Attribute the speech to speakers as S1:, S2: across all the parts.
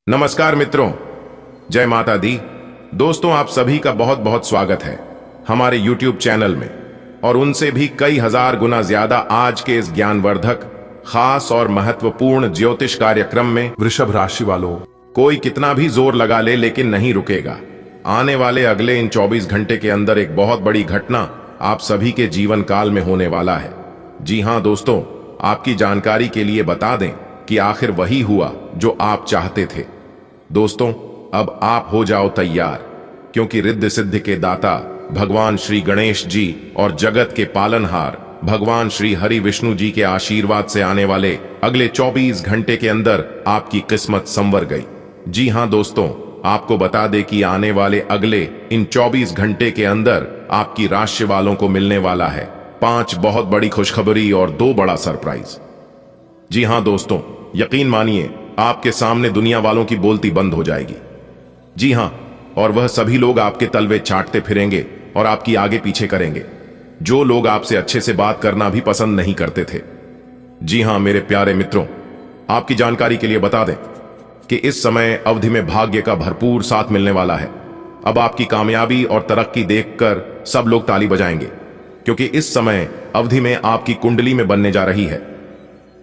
S1: नमस्कार मित्रों, जय माता दी। दोस्तों, आप सभी का बहुत बहुत स्वागत है हमारे YouTube चैनल में, और उनसे भी कई हजार गुना ज्यादा आज के इस ज्ञानवर्धक, खास और महत्वपूर्ण ज्योतिष कार्यक्रम में।
S2: वृषभ राशि वालों,
S1: कोई कितना भी जोर लगा ले लेकिन नहीं रुकेगा। आने वाले अगले इन 24 घंटे के अंदर एक बहुत बड़ी घटना आप सभी के जीवन काल में होने वाला है। जी हां दोस्तों, आपकी जानकारी के लिए बता दें कि आखिर वही हुआ जो आप चाहते थे। दोस्तों, अब आप हो जाओ तैयार, क्योंकि रिद्धि सिद्धि के दाता भगवान श्री गणेश जी और जगत के पालनहार भगवान श्री हरि विष्णु जी के आशीर्वाद से आने वाले अगले 24 घंटे के अंदर आपकी किस्मत संवर गई। जी हां दोस्तों, आपको बता दें कि आने वाले अगले इन 24 घंटे के अंदर आपकी राशि वालों को मिलने वाला है 5 बहुत बड़ी खुशखबरी और 2 बड़ा सरप्राइज। जी हां दोस्तों, यकीन मानिए, आपके सामने दुनिया वालों की बोलती बंद हो जाएगी। जी हां, और वह सभी लोग आपके तलवे चाटते फिरेंगे और आपकी आगे पीछे करेंगे, जो लोग आपसे अच्छे से बात करना भी पसंद नहीं करते थे। जी हां मेरे प्यारे मित्रों, आपकी जानकारी के लिए बता दें कि इस समय अवधि में भाग्य का भरपूर साथ मिलने वाला है। अब आपकी कामयाबी और तरक्की देखकर सब लोग ताली बजाएंगे, क्योंकि इस समय अवधि में आपकी कुंडली में बनने जा रही है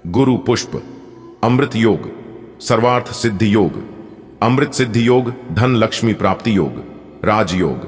S1: गुरु पुष्प, अमृत योग, सर्वार्थ सिद्धि योग, अमृत सिद्धि योग, धन लक्ष्मी प्राप्ति योग, राजयोग,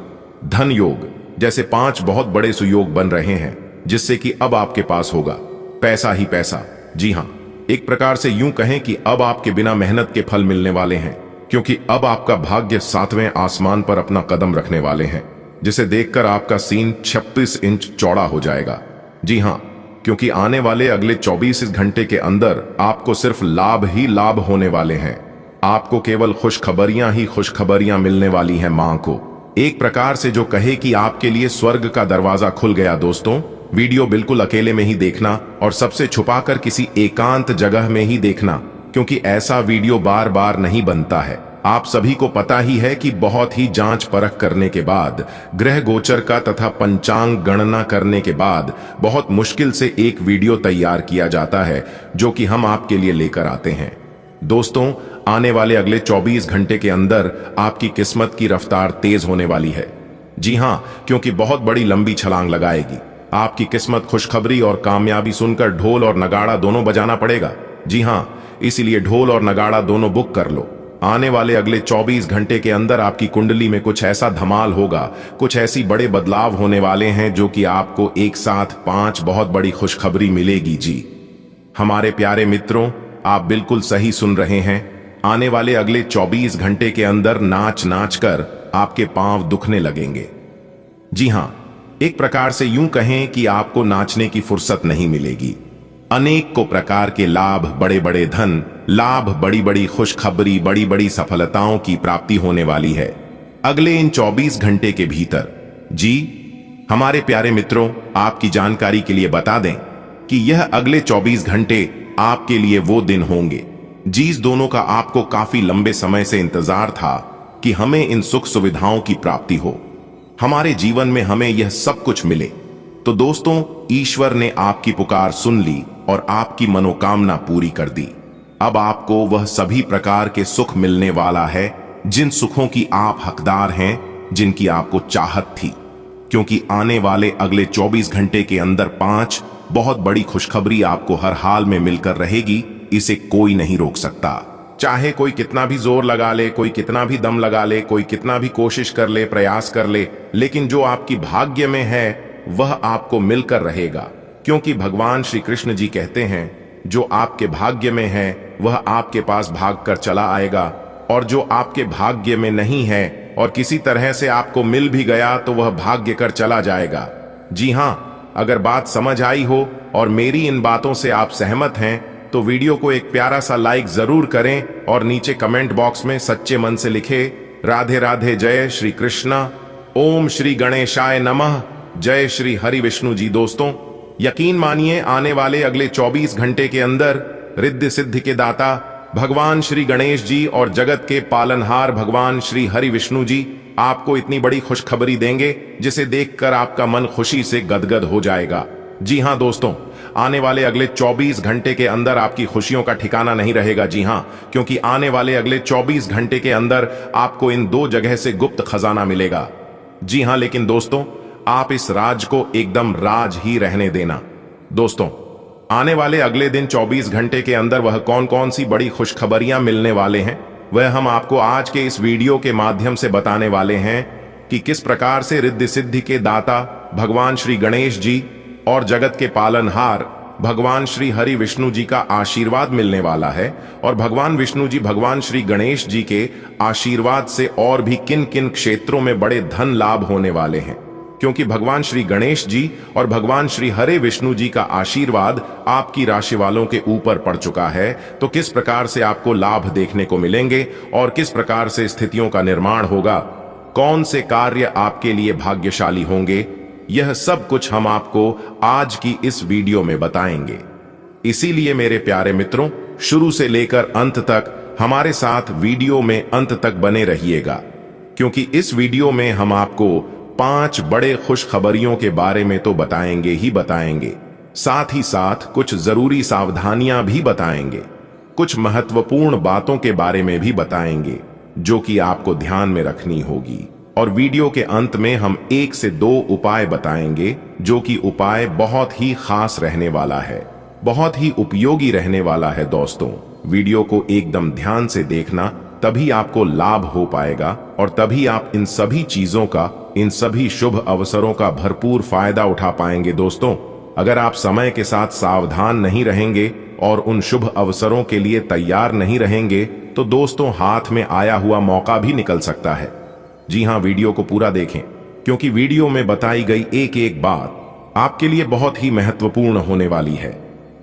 S1: धन योग जैसे 5 बहुत बड़े सुयोग बन रहे हैं, जिससे कि अब आपके पास होगा पैसा ही पैसा। जी हां, एक प्रकार से यूं कहें कि अब आपके बिना मेहनत के फल मिलने वाले हैं, क्योंकि अब आपका भाग्य 7वें आसमान पर अपना कदम रखने वाले हैं, जिसे देखकर आपका सीन 36 इंच चौड़ा हो जाएगा। जी हां, क्योंकि आने वाले अगले 24 घंटे के अंदर आपको सिर्फ लाभ ही लाभ होने वाले हैं। आपको केवल खुशखबरियां ही खुशखबरियां मिलने वाली हैं मां को। एक प्रकार से जो कहे कि आपके लिए स्वर्ग का दरवाजा खुल गया। दोस्तों, वीडियो बिल्कुल अकेले में ही देखना और सबसे छुपाकर किसी एकांत जगह में ही देखना, क्योंकि ऐसा वीडियो बार बार नहीं बनता है। आप सभी को पता ही है कि बहुत ही जांच परख करने के बाद, ग्रह गोचर का तथा पंचांग गणना करने के बाद बहुत मुश्किल से एक वीडियो तैयार किया जाता है, जो कि हम आपके लिए लेकर आते हैं। दोस्तों, आने वाले अगले 24 घंटे के अंदर आपकी किस्मत की रफ्तार तेज होने वाली है। जी हां, क्योंकि बहुत बड़ी लंबी छलांग लगाएगी। आपकी किस्मत खुशखबरी और कामयाबी सुनकर ढोल और नगाड़ा दोनों बजाना पड़ेगा। जी हां, इसीलिए ढोल और नगाड़ा दोनों बुक कर लो। आने वाले अगले 24 घंटे के अंदर आपकी कुंडली में कुछ ऐसा धमाल होगा, कुछ ऐसी बड़े बदलाव होने वाले हैं, जो कि आपको एक साथ 5 बहुत बड़ी खुशखबरी मिलेगी। जी हमारे प्यारे मित्रों, आप बिल्कुल सही सुन रहे हैं। आने वाले अगले 24 घंटे के अंदर नाच नाच कर आपके पांव दुखने लगेंगे। जी हां, एक प्रकार से यूं कहें कि आपको नाचने की फुर्सत नहीं मिलेगी। अनेक को प्रकार के लाभ, बड़े बड़े धन लाभ, बड़ी बड़ी खुशखबरी, बड़ी बड़ी सफलताओं की प्राप्ति होने वाली है अगले इन 24 घंटे के भीतर। जी हमारे प्यारे मित्रों, आपकी जानकारी के लिए बता दें कि यह अगले 24 घंटे आपके लिए वो दिन होंगे जिस दोनों का आपको काफी लंबे समय से इंतजार था कि हमें इन सुख सुविधाओं की प्राप्ति हो, हमारे जीवन में हमें यह सब कुछ मिले। तो दोस्तों, ईश्वर ने आपकी पुकार सुन ली और आपकी मनोकामना पूरी कर दी। अब आपको वह सभी प्रकार के सुख मिलने वाला है, जिन सुखों की आप हकदार हैं, जिनकी आपको चाहत थी, क्योंकि आने वाले अगले 24 घंटे के अंदर 5 बहुत बड़ी खुशखबरी आपको हर हाल में मिलकर रहेगी। इसे कोई नहीं रोक सकता। चाहे कोई कितना भी जोर लगा ले, कोई कितना भी दम लगा ले, कोई कितना भी कोशिश कर ले, प्रयास कर ले, लेकिन जो आपकी भाग्य में है वह आपको मिलकर रहेगा। क्योंकि भगवान श्री कृष्ण जी कहते हैं, जो आपके भाग्य में है वह आपके पास भाग कर चला आएगा, और जो आपके भाग्य में नहीं है और किसी तरह से आपको मिल भी गया तो वह भाग्य कर चला जाएगा। जी हां, अगर बात समझ आई हो और मेरी इन बातों से आप सहमत हैं, तो वीडियो को एक प्यारा सा लाइक जरूर करें और नीचे कमेंट बॉक्स में सच्चे मन से लिखे, राधे राधे, जय श्री कृष्णा, ओम श्री गणेशाय नमः, जय श्री हरि विष्णु जी। दोस्तों, यकीन मानिए, आने वाले अगले 24 घंटे के अंदर रिद्धि सिद्धि के दाता भगवान श्री गणेश जी और जगत के पालनहार भगवान श्री हरि विष्णु जी आपको इतनी बड़ी खुशखबरी देंगे, जिसे देखकर आपका मन खुशी से गदगद हो जाएगा। जी हां दोस्तों, आने वाले अगले 24 घंटे के अंदर आपकी खुशियों का ठिकाना नहीं रहेगा। जी हां, क्योंकि आने वाले अगले 24 घंटे के अंदर आपको इन 2 जगह से गुप्त खजाना मिलेगा। जी हां, लेकिन दोस्तों, आप इस राज को एकदम राज ही रहने देना। दोस्तों, आने वाले अगले दिन 24 घंटे के अंदर वह कौन कौन सी बड़ी खुशखबरियां मिलने वाले हैं, वह हम आपको आज के इस वीडियो के माध्यम से बताने वाले हैं कि किस प्रकार से रिद्धि सिद्धि के दाता भगवान श्री गणेश जी और जगत के पालनहार भगवान श्री हरि विष्णु जी का आशीर्वाद मिलने वाला है, और भगवान विष्णु जी भगवान श्री गणेश जी के आशीर्वाद से और भी किन किन क्षेत्रों में बड़े धन लाभ होने वाले हैं। क्योंकि भगवान श्री गणेश जी और भगवान श्री हरे विष्णु जी का आशीर्वाद आपकी राशि वालों के ऊपर पड़ चुका है, तो किस प्रकार से आपको लाभ देखने को मिलेंगे और किस प्रकार से स्थितियों का निर्माण होगा, कौन से कार्य आपके लिए भाग्यशाली होंगे, यह सब कुछ हम आपको आज की इस वीडियो में बताएंगे। इसीलिए मेरे प्यारे मित्रों, शुरू से लेकर अंत तक हमारे साथ वीडियो में अंत तक बने रहिएगा, क्योंकि इस वीडियो में हम आपको 5 बड़े खुशखबरियों के बारे में तो बताएंगे ही बताएंगे, साथ ही साथ कुछ जरूरी सावधानियां भी बताएंगे, कुछ महत्वपूर्ण बातों के बारे में भी बताएंगे जो कि आपको ध्यान में रखनी होगी। और वीडियो के अंत में हम 1 से 2 उपाय बताएंगे, जो कि उपाय बहुत ही खास रहने वाला है, बहुत ही उपयोगी रहने वाला है। दोस्तों, वीडियो को एकदम ध्यान से देखना, तभी आपको लाभ हो पाएगा और तभी आप इन सभी चीजों का, इन सभी शुभ अवसरों का भरपूर फायदा उठा पाएंगे। दोस्तों, अगर आप समय के साथ सावधान नहीं रहेंगे और उन शुभ अवसरों के लिए तैयार नहीं रहेंगे, तो दोस्तों हाथ में आया हुआ मौका भी निकल सकता है। जी हां, वीडियो को पूरा देखें, क्योंकि वीडियो में बताई गई एक एक बात आपके लिए बहुत ही महत्वपूर्ण होने वाली है।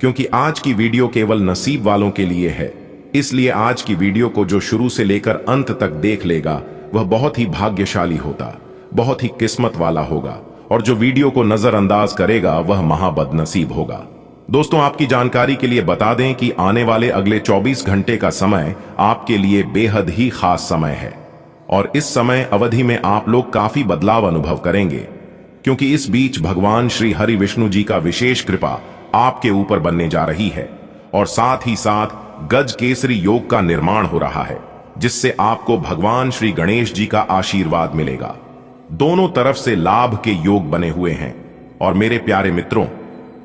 S1: क्योंकि आज की वीडियो केवल नसीब वालों के लिए है, इसलिए आज की वीडियो को जो शुरू से लेकर अंत तक देख लेगा वह बहुत ही भाग्यशाली होता, बहुत ही किस्मत वाला होगा, और जो वीडियो को नजरअंदाज करेगा वह महाबदनसीब होगा। दोस्तों, आपकी जानकारी के लिए बता दें कि आने वाले अगले 24 घंटे का समय आपके लिए बेहद ही खास समय है, और इस समय अवधि में आप लोग काफी बदलाव अनुभव करेंगे, क्योंकि इस बीच भगवान श्री हरि विष्णु जी का विशेष कृपा आपके ऊपर बनने जा रही है, और साथ ही साथ गज केसरी योग का निर्माण हो रहा है, जिससे आपको भगवान श्री गणेश जी का आशीर्वाद मिलेगा। दोनों तरफ से लाभ के योग बने हुए हैं। और मेरे प्यारे मित्रों,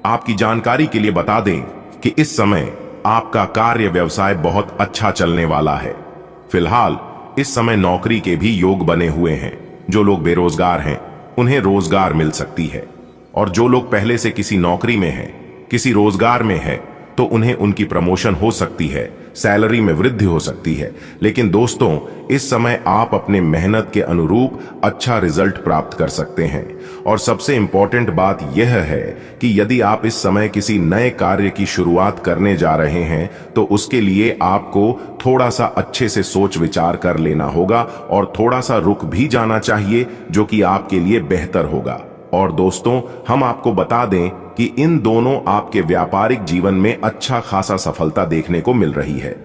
S1: आपकी जानकारी के लिए बता दें कि इस समय आपका कार्य व्यवसाय बहुत अच्छा चलने वाला है। फिलहाल इस समय नौकरी के भी योग बने हुए हैं। जो लोग बेरोजगार हैं उन्हें रोजगार मिल सकती है, और जो लोग पहले से किसी नौकरी में हैं, किसी रोजगार में है, तो उन्हें उनकी प्रमोशन हो सकती है, सैलरी में वृद्धि हो सकती है। लेकिन दोस्तों, इस समय आप अपने मेहनत के अनुरूप अच्छा रिजल्ट प्राप्त कर सकते हैं। और सबसे इंपॉर्टेंट बात यह है कि यदि आप इस समय किसी नए कार्य की शुरुआत करने जा रहे हैं, तो उसके लिए आपको थोड़ा सा अच्छे से सोच विचार कर लेना होगा, और थोड़ा सा रुक भी जाना चाहिए, जो कि आपके लिए बेहतर होगा। और दोस्तों, हम आपको बता दें कि इन दोनों आपके व्यापारिक जीवन में अच्छा खासा सफलता देखने को मिल रही है।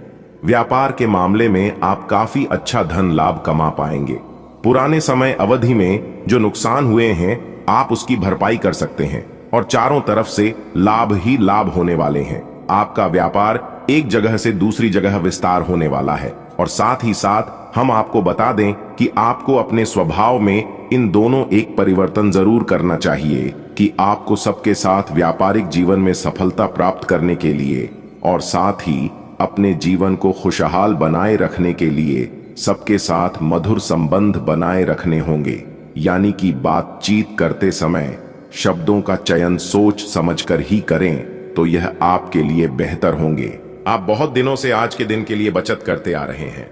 S1: व्यापार के मामले में आप काफी अच्छा धन लाभ कमा पाएंगे। पुराने समय अवधि में जो नुकसान हुए हैं, आप उसकी भरपाई कर सकते हैं, और चारों तरफ से लाभ ही लाभ होने वाले हैं। आपका व्यापार एक जगह से दूसरी जगह विस्तार होने वाला है, और साथ ही साथ हम आपको बता दें कि आपको अपने स्वभाव में इन दोनों एक परिवर्तन जरूर करना चाहिए कि आपको सबके साथ व्यापारिक जीवन में सफलता प्राप्त करने के लिए, और साथ ही अपने जीवन को खुशहाल बनाए रखने के लिए सबके साथ मधुर संबंध बनाए रखने होंगे। यानी कि बातचीत करते समय शब्दों का चयन सोच समझकर ही करें, तो यह आपके लिए बेहतर होंगे। आप बहुत दिनों से आज के दिन के लिए बचत करते आ रहे हैं।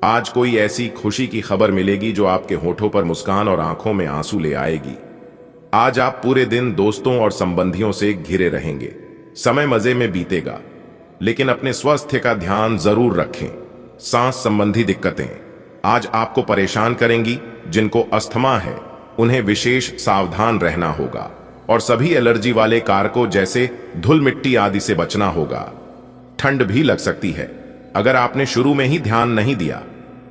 S1: आज कोई ऐसी खुशी की खबर मिलेगी जो आपके होठों पर मुस्कान और आंखों में आंसू ले आएगी। आज आप पूरे दिन दोस्तों और संबंधियों से घिरे रहेंगे। समय मजे में बीतेगा, लेकिन अपने स्वास्थ्य का ध्यान जरूर रखें। सांस संबंधी दिक्कतें आज आपको परेशान करेंगी। जिनको अस्थमा है उन्हें विशेष सावधान रहना होगा, और सभी एलर्जी वाले कारकों जैसे धूल मिट्टी आदि से बचना होगा। ठंड भी लग सकती है अगर आपने शुरू में ही ध्यान नहीं दिया।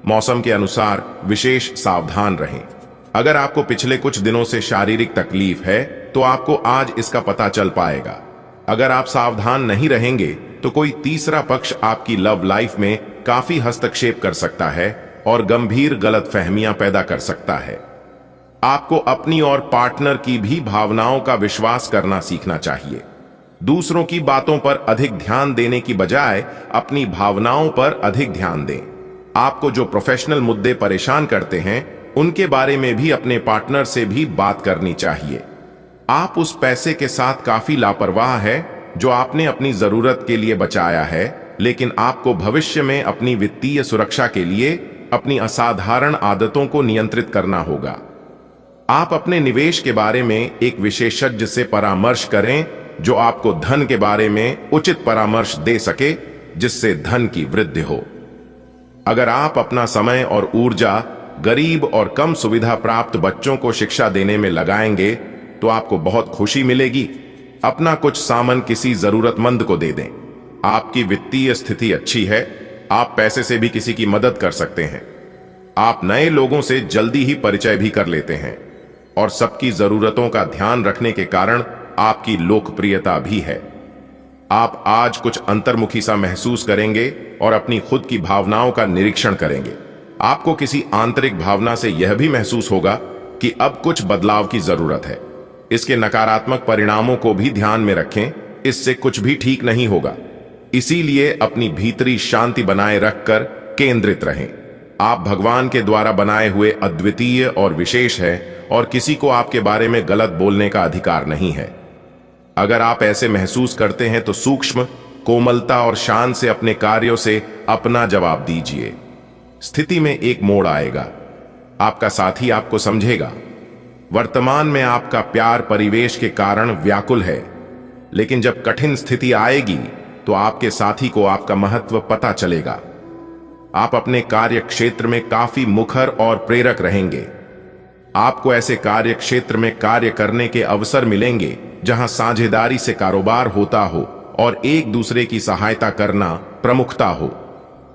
S1: मौसम के अनुसार विशेष सावधान रहें। अगर आपको पिछले कुछ दिनों से शारीरिक तकलीफ है, तो आपको आज इसका पता चल पाएगा। अगर आप सावधान नहीं रहेंगे तो कोई तीसरा पक्ष आपकी लव लाइफ में काफी हस्तक्षेप कर सकता है और गंभीर गलतफहमियां पैदा कर सकता है। आपको अपनी और पार्टनर की भी भावनाओं का विश्वास करना सीखना चाहिए। दूसरों की बातों पर अधिक ध्यान देने की बजाय अपनी भावनाओं पर अधिक ध्यान दें। आपको जो प्रोफेशनल मुद्दे परेशान करते हैं उनके बारे में भी अपने पार्टनर से भी बात करनी चाहिए। आप उस पैसे के साथ काफी लापरवाह है जो आपने अपनी जरूरत के लिए बचाया है, लेकिन आपको भविष्य में अपनी वित्तीय सुरक्षा के लिए अपनी असाधारण आदतों को नियंत्रित करना होगा। आप अपने निवेश के बारे में एक विशेषज्ञ से परामर्श करें जो आपको धन के बारे में उचित परामर्श दे सके, जिससे धन की वृद्धि हो। अगर आप अपना समय और ऊर्जा गरीब और कम सुविधा प्राप्त बच्चों को शिक्षा देने में लगाएंगे तो आपको बहुत खुशी मिलेगी। अपना कुछ सामान किसी जरूरतमंद को दे दें। आपकी वित्तीय स्थिति अच्छी है, आप पैसे से भी किसी की मदद कर सकते हैं। आप नए लोगों से जल्दी ही परिचय भी कर लेते हैं और सबकी जरूरतों का ध्यान रखने के कारण आपकी लोकप्रियता भी है। आप आज कुछ अंतर्मुखी सा महसूस करेंगे और अपनी खुद की भावनाओं का निरीक्षण करेंगे। आपको किसी आंतरिक भावना से यह भी महसूस होगा कि अब कुछ बदलाव की जरूरत है। इसके नकारात्मक परिणामों को भी ध्यान में रखें, इससे कुछ भी ठीक नहीं होगा। इसीलिए अपनी भीतरी शांति बनाए रखकर केंद्रित रहें। आप भगवान के द्वारा बनाए हुए अद्वितीय और विशेष हैं और किसी को आपके बारे में गलत बोलने का अधिकार नहीं है। अगर आप ऐसे महसूस करते हैं तो सूक्ष्म, कोमलता और शान से अपने कार्यों से अपना जवाब दीजिए। स्थिति में एक मोड़ आएगा, आपका साथी आपको समझेगा। वर्तमान में आपका प्यार परिवेश के कारण व्याकुल है, लेकिन जब कठिन स्थिति आएगी तो आपके साथी को आपका महत्व पता चलेगा। आप अपने कार्य क्षेत्र में काफी मुखर और प्रेरक रहेंगे। आपको ऐसे कार्य क्षेत्र में कार्य करने के अवसर मिलेंगे जहां साझेदारी से कारोबार होता हो और एक दूसरे की सहायता करना प्रमुखता हो।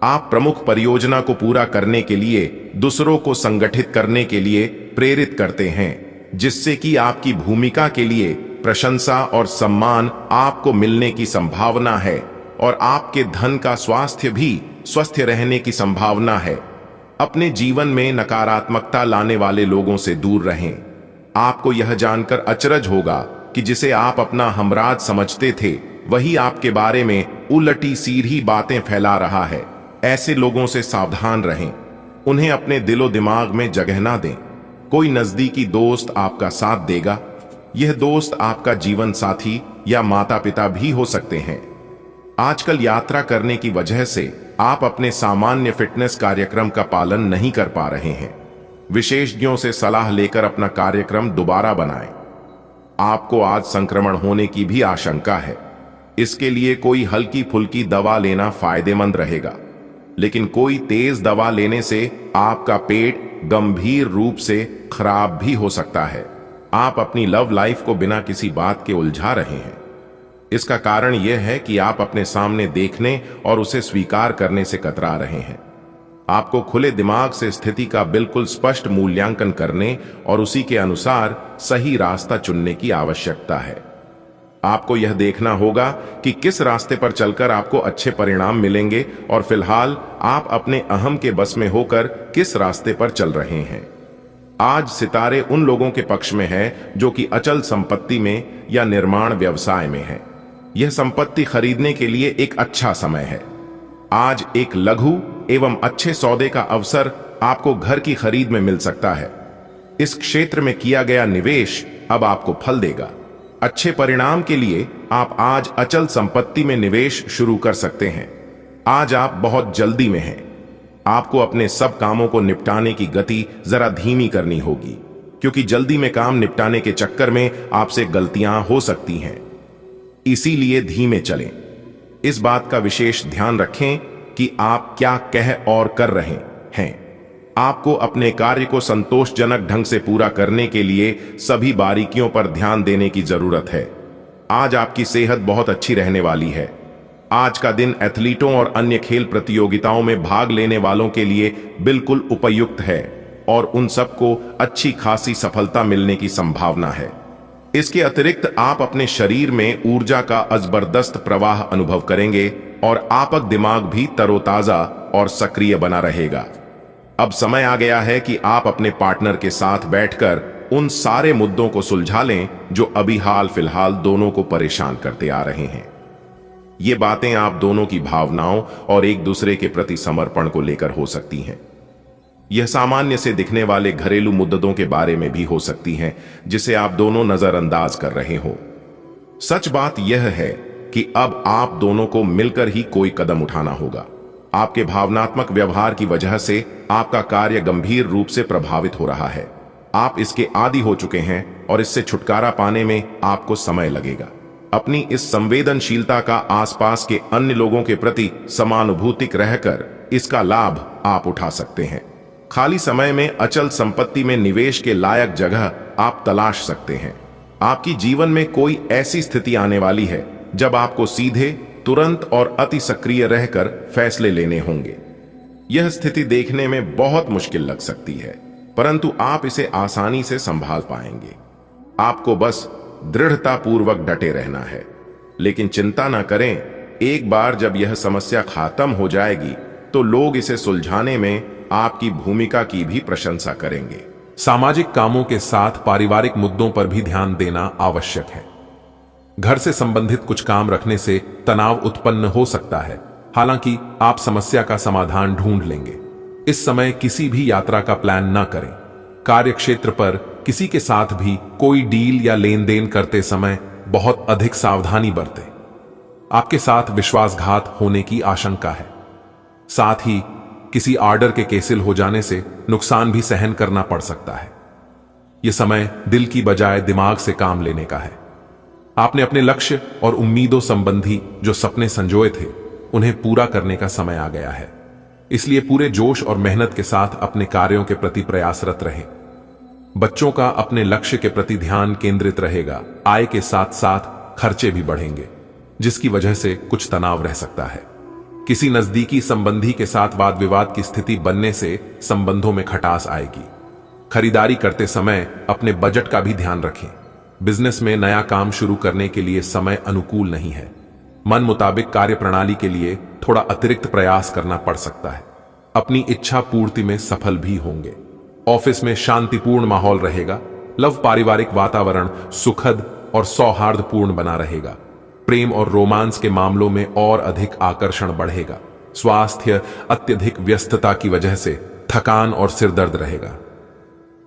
S1: आप प्रमुख परियोजना को पूरा करने के लिए दूसरों को संगठित करने के लिए प्रेरित करते हैं, जिससे कि आपकी भूमिका के लिए प्रशंसा और सम्मान आपको मिलने की संभावना है और आपके धन का स्वास्थ्य भी स्वस्थ रहने की संभावना है। अपने जीवन में नकारात्मकता लाने वाले लोगों से दूर रहें। आपको यह जानकर अचरज होगा कि जिसे आप अपना हमराज समझते थे वही आपके बारे में उलटी सीधी बातें फैला रहा है। ऐसे लोगों से सावधान रहें, उन्हें अपने दिलो दिमाग में जगह ना दें। कोई नजदीकी दोस्त आपका साथ देगा। यह दोस्त आपका जीवन साथी या माता पिता भी हो सकते हैं। आजकल यात्रा करने की वजह से आप अपने सामान्य फिटनेस कार्यक्रम का पालन नहीं कर पा रहे हैं। विशेषज्ञों से सलाह लेकर अपना कार्यक्रम दोबारा बनाएं। आपको आज संक्रमण होने की भी आशंका है। इसके लिए कोई हल्की फुल्की दवा लेना फायदेमंद रहेगा, लेकिन कोई तेज दवा लेने से आपका पेट गंभीर रूप से खराब भी हो सकता है। आप अपनी लव लाइफ को बिना किसी बात के उलझा रहे हैं। इसका कारण यह है कि आप अपने सामने देखने और उसे स्वीकार करने से कतरा रहे हैं। आपको खुले दिमाग से स्थिति का बिल्कुल स्पष्ट मूल्यांकन करने और उसी के अनुसार सही रास्ता चुनने की आवश्यकता है। आपको यह देखना होगा कि किस रास्ते पर चलकर आपको अच्छे परिणाम मिलेंगे और फिलहाल आप अपने अहम के बस में होकर किस रास्ते पर चल रहे हैं। आज सितारे उन लोगों के पक्ष में हैं जो कि अचल संपत्ति में या निर्माण व्यवसाय में हैं। यह संपत्ति खरीदने के लिए एक अच्छा समय है। आज एक लघु एवं अच्छे सौदे का अवसर आपको घर की खरीद में मिल सकता है। इस क्षेत्र में किया गया निवेश अब आपको फल देगा। अच्छे परिणाम के लिए आप आज अचल संपत्ति में निवेश शुरू कर सकते हैं। आज आप बहुत जल्दी में हैं। आपको अपने सब कामों को निपटाने की गति जरा धीमी करनी होगी, क्योंकि जल्दी में काम निपटाने के चक्कर में आपसे गलतियां हो सकती हैं। इसीलिए धीमे चलें। इस बात का विशेष ध्यान रखें कि आप क्या कह और कर रहे हैं। आपको अपने कार्य को संतोषजनक ढंग से पूरा करने के लिए सभी बारीकियों पर ध्यान देने की जरूरत है। आज आपकी सेहत बहुत अच्छी रहने वाली है। आज का दिन एथलीटों और अन्य खेल प्रतियोगिताओं में भाग लेने वालों के लिए बिल्कुल उपयुक्त है और उन सबको अच्छी खासी सफलता मिलने की संभावना है। इसके अतिरिक्त आप अपने शरीर में ऊर्जा का जबरदस्त प्रवाह अनुभव करेंगे और आपका दिमाग भी तरोताजा और सक्रिय बना रहेगा। अब समय आ गया है कि आप अपने पार्टनर के साथ बैठकर उन सारे मुद्दों को सुलझा लें जो अभी हाल फिलहाल दोनों को परेशान करते आ रहे हैं। ये बातें आप दोनों की भावनाओं और एक दूसरे के प्रति समर्पण को लेकर हो सकती हैं। यह सामान्य से दिखने वाले घरेलू मुद्दों के बारे में भी हो सकती हैं जिसे आप दोनों नजरअंदाज कर रहे हो। सच बात यह है कि अब आप दोनों को मिलकर ही कोई कदम उठाना होगा। आपके भावनात्मक व्यवहार की वजह से आपका कार्य गंभीर रूप से प्रभावित हो रहा है। आप इसके आदी हो चुके हैं और इससे छुटकारा पाने में आपको समय लगेगा। अपनी इस संवेदनशीलता का आसपास के अन्य लोगों के प्रति समानुभूतिक रहकर इसका लाभ आप उठा सकते हैं। खाली समय में अचल संपत्ति में निवेश के लायक जगह आप तलाश सकते हैं। आपकी जीवन में कोई ऐसी स्थिति आने वाली है जब आपको सीधे, तुरंत और अति सक्रिय रहकर फैसले लेने होंगे। यह स्थिति देखने में बहुत मुश्किल लग सकती है, परंतु आप इसे आसानी से संभाल पाएंगे। आपको बस दृढ़तापूर्वक डटे रहना है। लेकिन चिंता न करें, एक बार जब यह समस्या खत्म हो जाएगी तो लोग इसे सुलझाने में आपकी भूमिका की भी प्रशंसा करेंगे।
S2: सामाजिक कामों के साथ पारिवारिक मुद्दों पर भी ध्यान देना आवश्यक है। घर से संबंधित कुछ काम रखने से तनाव उत्पन्न हो सकता है, हालांकि आप समस्या का समाधान ढूंढ लेंगे। इस समय किसी भी यात्रा का प्लान न करें। कार्यक्षेत्र पर किसी के साथ भी कोई डील या लेन देन करते समय बहुत अधिक सावधानी बरतें। आपके साथ विश्वासघात होने की आशंका है। साथ ही किसी ऑर्डर के कैंसिल हो जाने से नुकसान भी सहन करना पड़ सकता है। यह समय दिल की बजाय दिमाग से काम लेने का है। आपने अपने लक्ष्य और उम्मीदों संबंधी जो सपने संजोए थे उन्हें पूरा करने का समय आ गया है। इसलिए पूरे जोश और मेहनत के साथ अपने कार्यों के प्रति प्रयासरत रहें। बच्चों का अपने लक्ष्य के प्रति ध्यान केंद्रित रहेगा। आय के साथ साथ खर्चे भी बढ़ेंगे, जिसकी वजह से कुछ तनाव रह सकता है। किसी नजदीकी संबंधी के साथ वाद विवाद की स्थिति बनने से संबंधों में खटास आएगी। खरीदारी करते समय अपने बजट का भी ध्यान रखें। बिजनेस में नया काम शुरू करने के लिए समय अनुकूल नहीं है। मन मुताबिक कार्य प्रणाली के लिए थोड़ा अतिरिक्त प्रयास करना पड़ सकता है। अपनी इच्छा पूर्ति में सफल भी होंगे। ऑफिस में शांतिपूर्ण माहौल रहेगा। लव पारिवारिक वातावरण सुखद और सौहार्दपूर्ण बना रहेगा। प्रेम और रोमांस के मामलों में और अधिक आकर्षण बढ़ेगा। स्वास्थ्य अत्यधिक व्यस्तता की वजह से थकान और सिरदर्द रहेगा।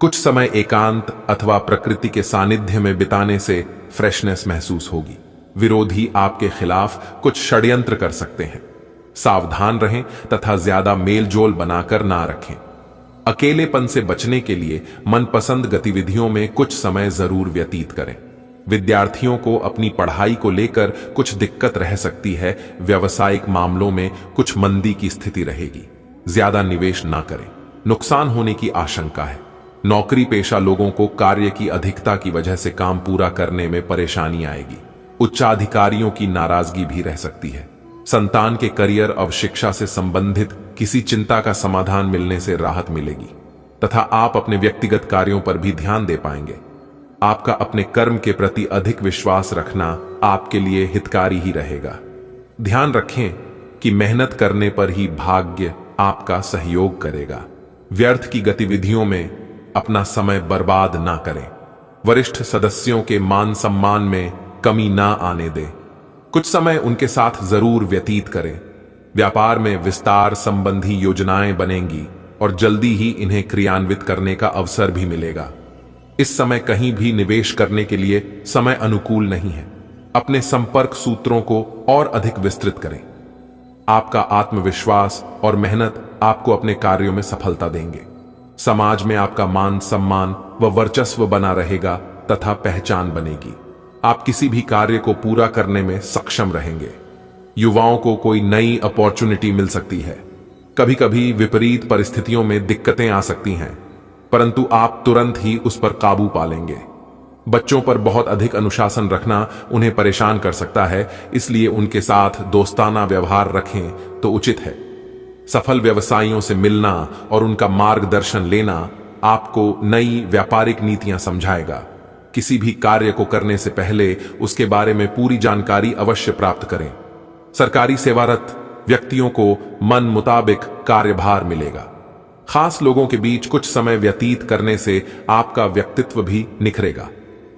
S2: कुछ समय एकांत अथवा प्रकृति के सानिध्य में बिताने से फ्रेशनेस महसूस होगी। विरोधी आपके खिलाफ कुछ षड्यंत्र कर सकते हैं। सावधान रहें तथा ज्यादा मेलजोल बनाकर ना रखें। अकेलेपन से बचने के लिए मनपसंद गतिविधियों में कुछ समय जरूर व्यतीत करें। विद्यार्थियों को अपनी पढ़ाई को लेकर कुछ दिक्कत रह सकती है। व्यावसायिक मामलों में कुछ मंदी की स्थिति रहेगी। ज्यादा निवेश ना करें, नुकसान होने की आशंका है। नौकरी पेशा लोगों को कार्य की अधिकता की वजह से काम पूरा करने में परेशानी आएगी। उच्चाधिकारियों की नाराजगी भी रह सकती है। संतान के करियर और शिक्षा से संबंधित किसी चिंता का समाधान मिलने से राहत मिलेगी तथा आप अपने व्यक्तिगत कार्यों पर भी ध्यान दे पाएंगे। आपका अपने कर्म के प्रति अधिक विश्वास रखना आपके लिए हितकारी ही रहेगा। ध्यान रखें कि मेहनत करने पर ही भाग्य आपका सहयोग करेगा। व्यर्थ की गतिविधियों में अपना समय बर्बाद ना करें। वरिष्ठ सदस्यों के मान सम्मान में कमी ना आने दें। कुछ समय उनके साथ जरूर व्यतीत करें। व्यापार में विस्तार संबंधी योजनाएं बनेंगी और जल्दी ही इन्हें क्रियान्वित करने का अवसर भी मिलेगा। इस समय कहीं भी निवेश करने के लिए समय अनुकूल नहीं है। अपने संपर्क सूत्रों को और अधिक विस्तृत करें। आपका आत्मविश्वास और मेहनत आपको अपने कार्यों में सफलता देंगे। समाज में आपका मान सम्मान व वर्चस्व बना रहेगा तथा पहचान बनेगी। आप किसी भी कार्य को पूरा करने में सक्षम रहेंगे। युवाओं को कोई नई अपॉर्चुनिटी मिल सकती है। कभी कभी विपरीत परिस्थितियों में दिक्कतें आ सकती हैं, परंतु आप तुरंत ही उस पर काबू पा लेंगे। बच्चों पर बहुत अधिक अनुशासन रखना उन्हें परेशान कर सकता है, इसलिए उनके साथ दोस्ताना व्यवहार रखें तो उचित है। सफल व्यवसायियों से मिलना और उनका मार्गदर्शन लेना आपको नई व्यापारिक नीतियां समझाएगा। किसी भी कार्य को करने से पहले उसके बारे में पूरी जानकारी अवश्य प्राप्त करें। सरकारी सेवारत व्यक्तियों को मन मुताबिक कार्यभार मिलेगा। खास लोगों के बीच कुछ समय व्यतीत करने से आपका व्यक्तित्व भी निखरेगा।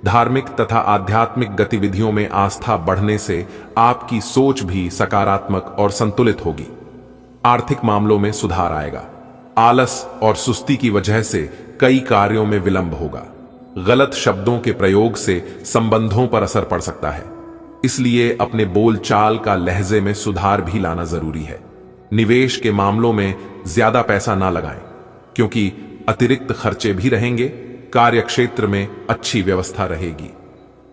S2: धार्मिक तथा आध्यात्मिक गतिविधियों में आस्था बढ़ने से आपकी सोच भी सकारात्मक और संतुलित होगी। आर्थिक मामलों में सुधार आएगा। आलस और सुस्ती की वजह से कई कार्यों में विलंब होगा। गलत शब्दों के प्रयोग से संबंधों पर असर पड़ सकता है, इसलिए अपने बोलचाल का लहजे में सुधार भी लाना जरूरी है। निवेश के मामलों में ज्यादा पैसा ना लगाएं, क्योंकि अतिरिक्त खर्चे भी रहेंगे। कार्यक्षेत्र में अच्छी व्यवस्था रहेगी।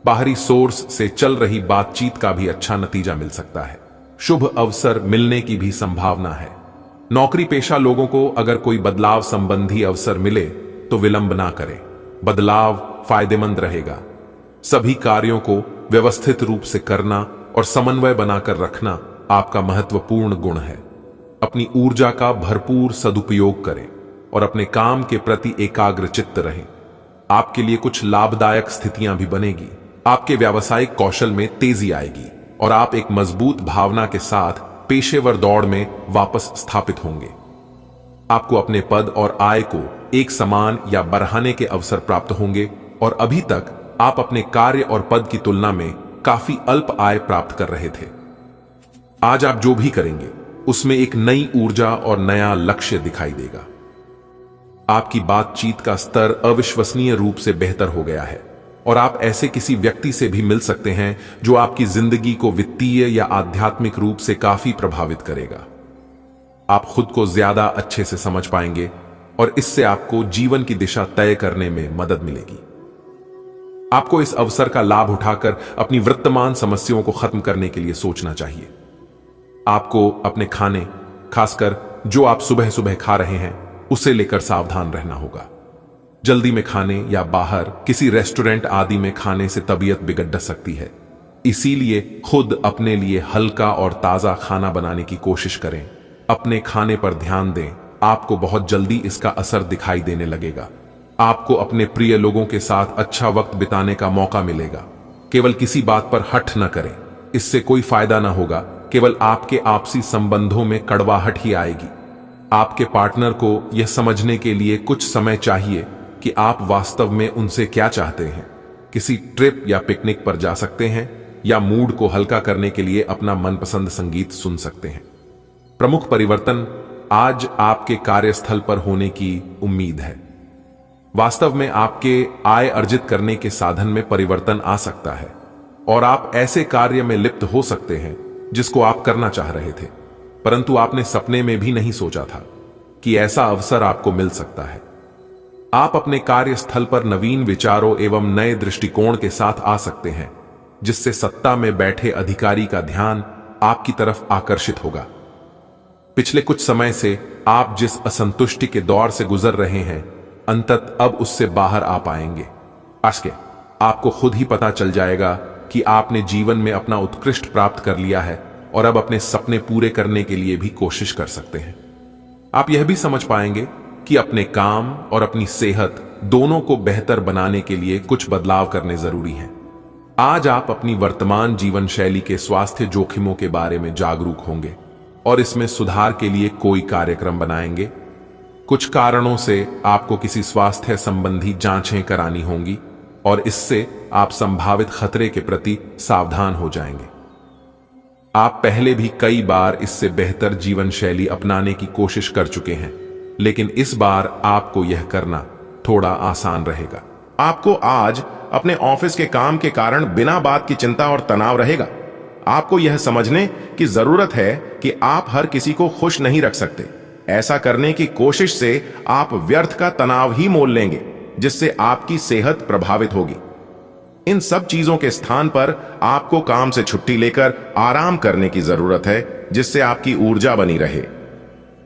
S2: बाहरी सोर्स से चल रही बातचीत का भी अच्छा नतीजा मिल सकता है। शुभ अवसर मिलने की भी संभावना है। नौकरी पेशा लोगों को अगर कोई बदलाव संबंधी अवसर मिले तो विलंब ना करें। बदलाव फायदेमंद रहेगा। सभी कार्यों को व्यवस्थित रूप से करना और समन्वय बनाकर रखना आपका महत्वपूर्ण गुण है। अपनी ऊर्जा का भरपूर सदुपयोग करें और अपने काम के प्रति एकाग्रचित्त रहें। आपके लिए कुछ लाभदायक स्थितियां भी बनेगी। आपके व्यावसायिक कौशल में तेजी आएगी और आप एक मजबूत भावना के साथ पेशेवर दौड़ में वापस स्थापित होंगे। आपको अपने पद और आय को एक समान या बढ़ाने के अवसर प्राप्त होंगे और अभी तक आप अपने कार्य और पद की तुलना में काफी अल्प आय प्राप्त कर रहे थे। आज आप जो भी करेंगे उसमें एक नई ऊर्जा और नया लक्ष्य दिखाई देगा। आपकी बातचीत का स्तर अविश्वसनीय रूप से बेहतर हो गया है और आप ऐसे किसी व्यक्ति से भी मिल सकते हैं जो आपकी जिंदगी को वित्तीय या आध्यात्मिक रूप से काफी प्रभावित करेगा। आप खुद को ज्यादा अच्छे से समझ पाएंगे और इससे आपको जीवन की दिशा तय करने में मदद मिलेगी। आपको इस अवसर का लाभ उठाकर अपनी वर्तमान समस्याओं को खत्म करने के लिए सोचना चाहिए। आपको अपने खाने, खासकर जो आप सुबह सुबह खा रहे हैं, उसे लेकर सावधान रहना होगा। जल्दी में खाने या बाहर किसी रेस्टोरेंट आदि में खाने से तबीयत बिगड़ सकती है। इसीलिए खुद अपने लिए हल्का और ताजा खाना बनाने की कोशिश करें। अपने खाने पर ध्यान दें। आपको बहुत जल्दी इसका असर दिखाई देने लगेगा। आपको अपने प्रिय लोगों के साथ अच्छा वक्त बिताने का मौका मिलेगा। केवल किसी बात पर हठ न करें, इससे कोई फायदा ना होगा। केवल आपके आपसी संबंधों में कड़वाहट ही आएगी। आपके पार्टनर को यह समझने के लिए कुछ समय चाहिए कि आप वास्तव में उनसे क्या चाहते हैं। किसी ट्रिप या पिकनिक पर जा सकते हैं या मूड को हल्का करने के लिए अपना मनपसंद संगीत सुन सकते हैं। प्रमुख परिवर्तन आज आपके कार्यस्थल पर होने की उम्मीद है। वास्तव में आपके आय अर्जित करने के साधन में परिवर्तन आ सकता है और आप ऐसे कार्य में लिप्त हो सकते हैं जिसको आप करना चाह रहे थे, परंतु आपने सपने में भी नहीं सोचा था कि ऐसा अवसर आपको मिल सकता है। आप अपने कार्यस्थल पर नवीन विचारों एवं नए दृष्टिकोण के साथ आ सकते हैं, जिससे सत्ता में बैठे अधिकारी का ध्यान आपकी तरफ आकर्षित होगा। पिछले कुछ समय से आप जिस असंतुष्टि के दौर से गुजर रहे हैं, अंतत अब उससे बाहर आ पाएंगे। आजके आपको खुद ही पता चल जाएगा कि आपने जीवन में अपना उत्कृष्ट प्राप्त कर लिया है और अब अपने सपने पूरे करने के लिए भी कोशिश कर सकते हैं। आप यह भी समझ पाएंगे कि अपने काम और अपनी सेहत दोनों को बेहतर बनाने के लिए कुछ बदलाव करने जरूरी हैं। आज आप अपनी वर्तमान जीवन शैली के स्वास्थ्य जोखिमों के बारे में जागरूक होंगे और इसमें सुधार के लिए कोई कार्यक्रम बनाएंगे। कुछ कारणों से आपको किसी स्वास्थ्य संबंधी जांचें करानी होंगी और इससे आप संभावित खतरे के प्रति सावधान हो जाएंगे। आप पहले भी कई बार इससे बेहतर जीवन शैली अपनाने की कोशिश कर चुके हैं, लेकिन इस बार आपको यह करना थोड़ा आसान रहेगा।
S1: आपको आज अपने ऑफिस के काम के कारण बिना बात की चिंता और तनाव रहेगा। आपको यह समझने की जरूरत है कि आप हर किसी को खुश नहीं रख सकते। ऐसा करने की कोशिश से आप व्यर्थ का तनाव ही मोल लेंगे, जिससे आपकी सेहत प्रभावित होगी। इन सब चीजों के स्थान पर आपको काम से छुट्टी लेकर आराम करने की जरूरत है, जिससे आपकी ऊर्जा बनी रहे।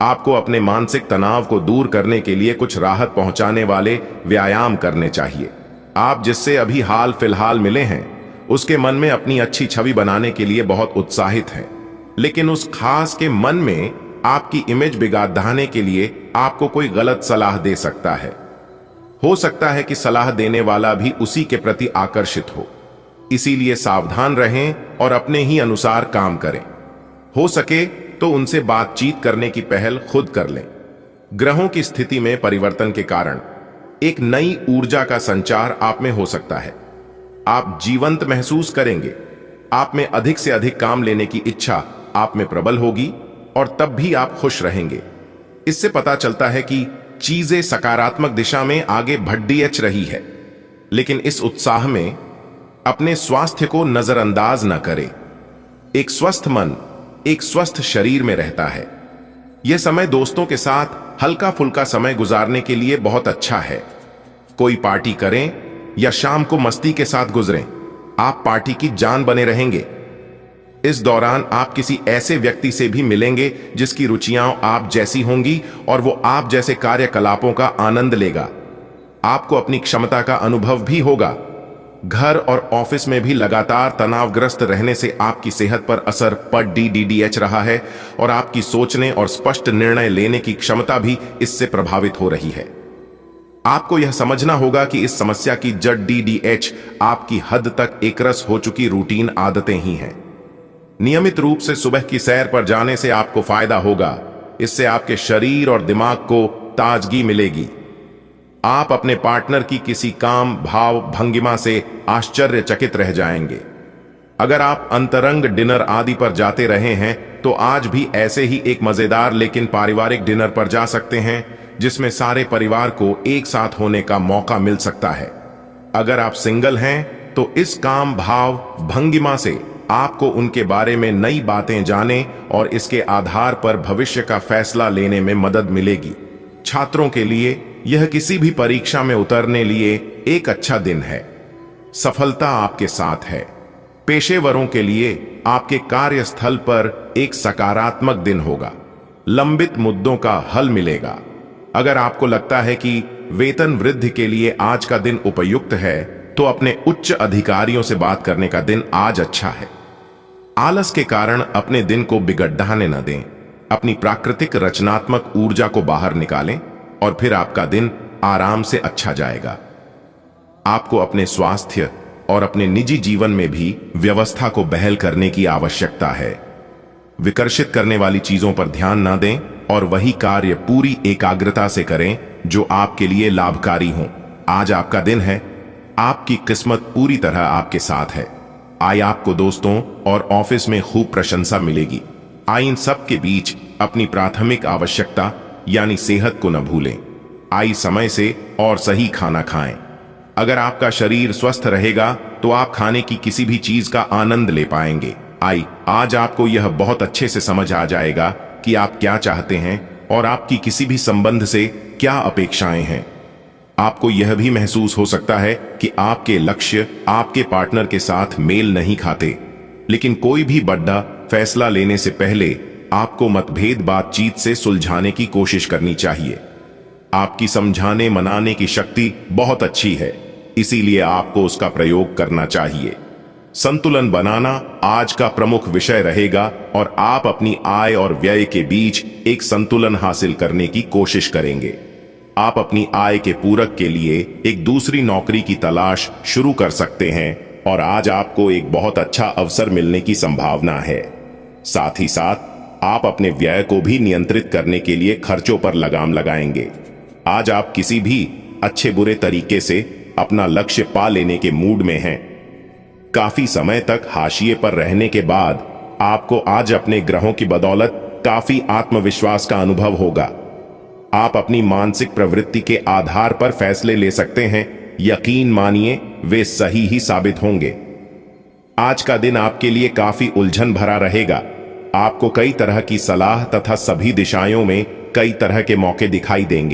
S1: आपको अपने मानसिक तनाव को दूर करने के लिए कुछ राहत पहुंचाने वाले व्यायाम करने चाहिए। आप जिससे अभी हाल फिलहाल मिले हैं, उसके मन में अपनी अच्छी छवि बनाने के लिए बहुत उत्साहित हैं, लेकिन उस खास के मन में आपकी इमेज बिगाड़ने के लिए आपको कोई गलत सलाह दे सकता है। हो सकता है कि सलाह देने वाला भी उसी के प्रति आकर्षित हो। इसीलिए सावधान रहें और अपने ही अनुसार काम करें। हो सके तो उनसे बातचीत करने की पहल खुद कर लें। ग्रहों की स्थिति में परिवर्तन के कारण एक नई ऊर्जा का संचार आप में हो सकता है। आप जीवंत महसूस करेंगे। आप में अधिक से अधिक काम लेने की इच्छा आप में प्रबल होगी और तब भी आप खुश रहेंगे। इससे पता चलता है कि चीजें सकारात्मक दिशा में आगे बढ़ रही है। लेकिन इस उत्साह में अपने स्वास्थ्य को नजरअंदाज न करें। एक स्वस्थ मन एक स्वस्थ शरीर में रहता है। यह समय दोस्तों के साथ हल्का फुल्का समय गुजारने के लिए बहुत अच्छा है। कोई पार्टी करें या शाम को मस्ती के साथ गुजरें, आप पार्टी की जान बने रहेंगे। इस दौरान आप किसी ऐसे व्यक्ति से भी मिलेंगे जिसकी रुचियां आप जैसी होंगी और वो आप जैसे कार्यकलापों का आनंद लेगा। आपको अपनी क्षमता का अनुभव भी होगा। घर और ऑफिस में भी लगातार तनावग्रस्त रहने से आपकी सेहत पर असर पड़ रहा है और आपकी सोचने और स्पष्ट निर्णय लेने की क्षमता भी इससे प्रभावित हो रही है। आपको यह समझना होगा कि इस समस्या की जड़ DDH आपकी हद तक एकरस हो चुकी रूटीन आदतें ही हैं। नियमित रूप से सुबह की सैर पर जाने से आपको फायदा होगा। इससे आपके शरीर और दिमाग को ताजगी मिलेगी। आप अपने पार्टनर की किसी काम भाव भंगिमा से आश्चर्यचकित रह जाएंगे। अगर आप अंतरंग डिनर आदि पर जाते रहे हैं तो आज भी ऐसे ही एक मजेदार लेकिन पारिवारिक डिनर पर जा सकते हैं जिसमें सारे परिवार को एक साथ होने का मौका मिल सकता है। अगर आप सिंगल हैं तो इस काम भाव भंगिमा से आपको उनके बारे में नई बातें जाने और इसके आधार पर भविष्य का फैसला लेने में मदद मिलेगी। छात्रों के लिए यह किसी भी परीक्षा में उतरने लिए एक अच्छा दिन है। सफलता आपके साथ है। पेशेवरों के लिए आपके कार्यस्थल पर एक सकारात्मक दिन होगा। लंबित मुद्दों का हल मिलेगा। अगर आपको लगता है कि वेतन वृद्धि के लिए आज का दिन उपयुक्त है तो अपने उच्च अधिकारियों से बात करने का दिन आज अच्छा है। आलस के कारण अपने दिन को बिगड़ने न दें। अपनी प्राकृतिक रचनात्मक ऊर्जा को बाहर निकालें और फिर आपका दिन आराम से अच्छा जाएगा। आपको अपने स्वास्थ्य और अपने निजी जीवन में भी व्यवस्था को बहाल करने की आवश्यकता है। विकर्षित करने वाली चीजों पर ध्यान न दें और वही कार्य पूरी एकाग्रता से करें जो आपके लिए लाभकारी हो। आज आपका दिन है। आपकी किस्मत पूरी तरह आपके साथ है। आई आपको दोस्तों और ऑफिस में खूब प्रशंसा मिलेगी। आई इन सब के बीच अपनी प्राथमिक आवश्यकता यानी सेहत को न भूलें। आई समय से और सही खाना खाएं। अगर आपका शरीर स्वस्थ रहेगा तो आप खाने की किसी भी चीज का आनंद ले पाएंगे। आई आज आपको यह बहुत अच्छे से समझ आ जाएगा कि आप क्या चाहते हैं और आपकी किसी भी संबंध से क्या अपेक्षाएं हैं। आपको यह भी महसूस हो सकता है कि आपके लक्ष्य आपके पार्टनर के साथ मेल नहीं खाते। लेकिन कोई भी बड़ा फैसला लेने से पहले आपको मतभेद बातचीत से सुलझाने की कोशिश करनी चाहिए। आपकी समझाने मनाने की शक्ति बहुत अच्छी है, इसीलिए आपको उसका प्रयोग करना चाहिए। संतुलन बनाना आज का प्रमुख विषय रहेगा और आप अपनी आय और व्यय के बीच एक संतुलन हासिल करने की कोशिश करेंगे। आप अपनी आय के पूरक के लिए एक दूसरी नौकरी की तलाश शुरू कर सकते हैं और आज आपको एक बहुत अच्छा अवसर मिलने की संभावना है। साथ ही साथ आप अपने व्यय को भी नियंत्रित करने के लिए खर्चों पर लगाम लगाएंगे। आज आप किसी भी अच्छे बुरे तरीके से अपना लक्ष्य पा लेने के मूड में हैं। काफी समय तक हाशिए पर रहने के बाद आपको आज अपने ग्रहों की बदौलत काफी आत्मविश्वास का अनुभव होगा। आप अपनी मानसिक प्रवृत्ति के आधार पर फैसले ले सकते हैं। यकीन मानिए वे सही ही साबित होंगे। आज का दिन आपके लिए काफी उलझन भरा रहेगा। आपको कई तरह की सलाह तथा सभी दिशाओं में कई तरह के मौके दिखाई देंगे।